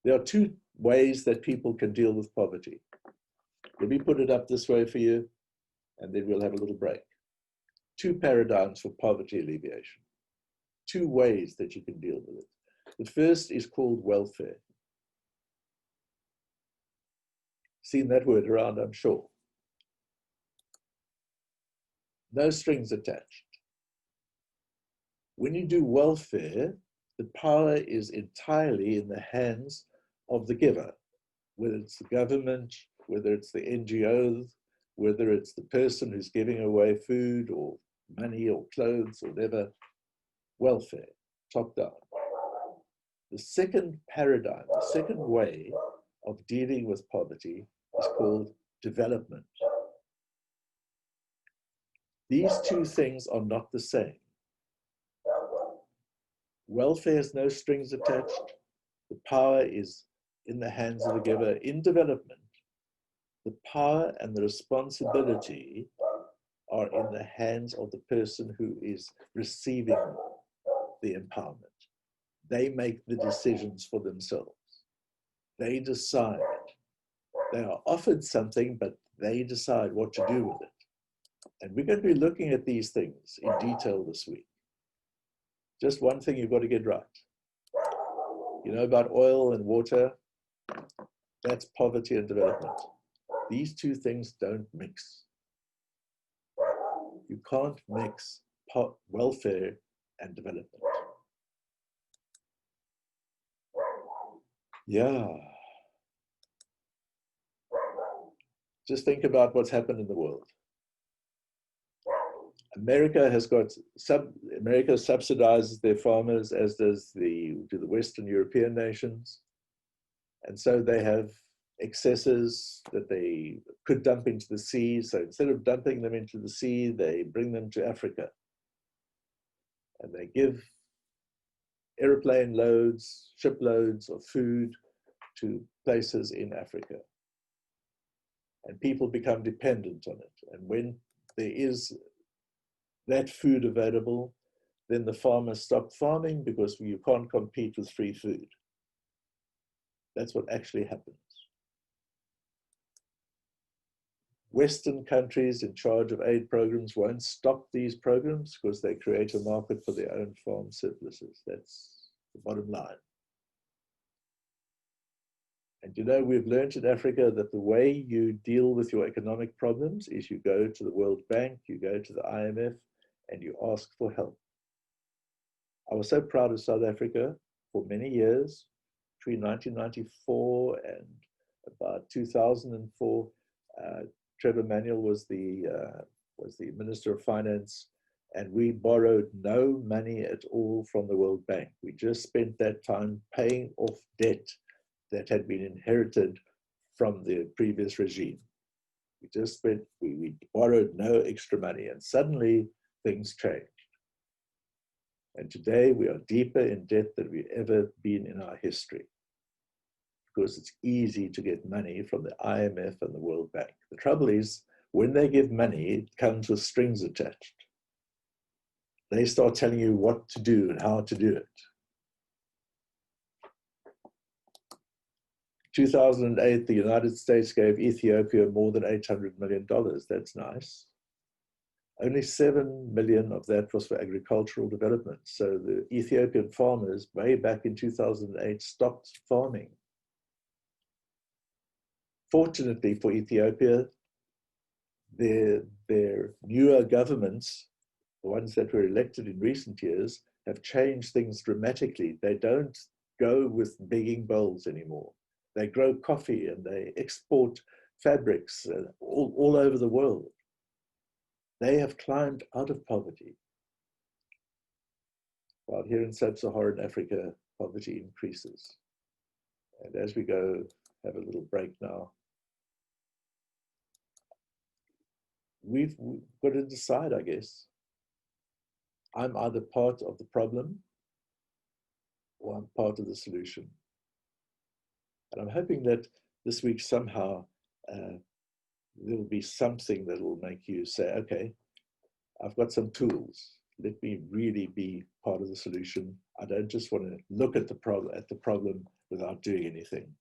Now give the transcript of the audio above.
There are two ways that people can deal with poverty. Let me put it up this way for you, and then we'll have a little break. Two paradigms for poverty alleviation. Two ways that you can deal with it. The first is called welfare. Seen that word around, I'm sure. No strings attached. When you do welfare, the power is entirely in the hands of the giver, whether it's the government, whether it's the NGOs, whether it's the person who's giving away food or money or clothes or whatever. Welfare, top down. The second paradigm, the second way of dealing with poverty is called development. These two things are not the same. Welfare has no strings attached. The power is in the hands of the giver. In development, the power and the responsibility are in the hands of the person who is receiving the empowerment. They make the decisions for themselves. They decide. They are offered something, but they decide what to do with it. And we're going to be looking at these things in detail this week. Just one thing you've got to get right. You know about oil and water? That's poverty and development. These two things don't mix. You can't mix welfare and development. Yeah. Just think about what's happened in the world. America subsidizes their farmers, as do the Western European nations. And so they have excesses that they could dump into the sea. So instead of dumping them into the sea, they bring them to Africa. And they give airplane loads, shiploads of food to places in Africa. And people become dependent on it. And when there is that food available, then the farmers stop farming because you can't compete with free food. That's what actually happens. Western countries in charge of aid programs won't stop these programs because they create a market for their own farm surpluses. That's the bottom line. And you know, we've learned in Africa that the way you deal with your economic problems is you go to the World Bank, you go to the IMF, and you ask for help. I was so proud of South Africa for many years, between 1994 and about 2004. Trevor Manuel was the Minister of Finance, and we borrowed no money at all from the World Bank. We just spent that time paying off debt that had been inherited from the previous regime. We borrowed no extra money, and suddenly things changed. And today we are deeper in debt than we've ever been in our history, because it's easy to get money from the IMF and the World Bank. The trouble is, when they give money, it comes with strings attached. They start telling you what to do and how to do it. 2008, the United States gave Ethiopia more than $800 million. That's nice. Only 7 million of that was for agricultural development. So the Ethiopian farmers, way back in 2008, stopped farming. Fortunately for Ethiopia, their newer governments, the ones that were elected in recent years, have changed things dramatically. They don't go with begging bowls anymore. They grow coffee and they export fabrics all over the world. They have climbed out of poverty. While here in sub-Saharan Africa, poverty increases. And as we go, have a little break now, we've got to decide, I guess. I'm either part of the problem or I'm part of the solution. And I'm hoping that this week somehow there will be something that will make you say, okay, I've got some tools. Let me really be part of the solution. I don't just want to look at the problem without doing anything.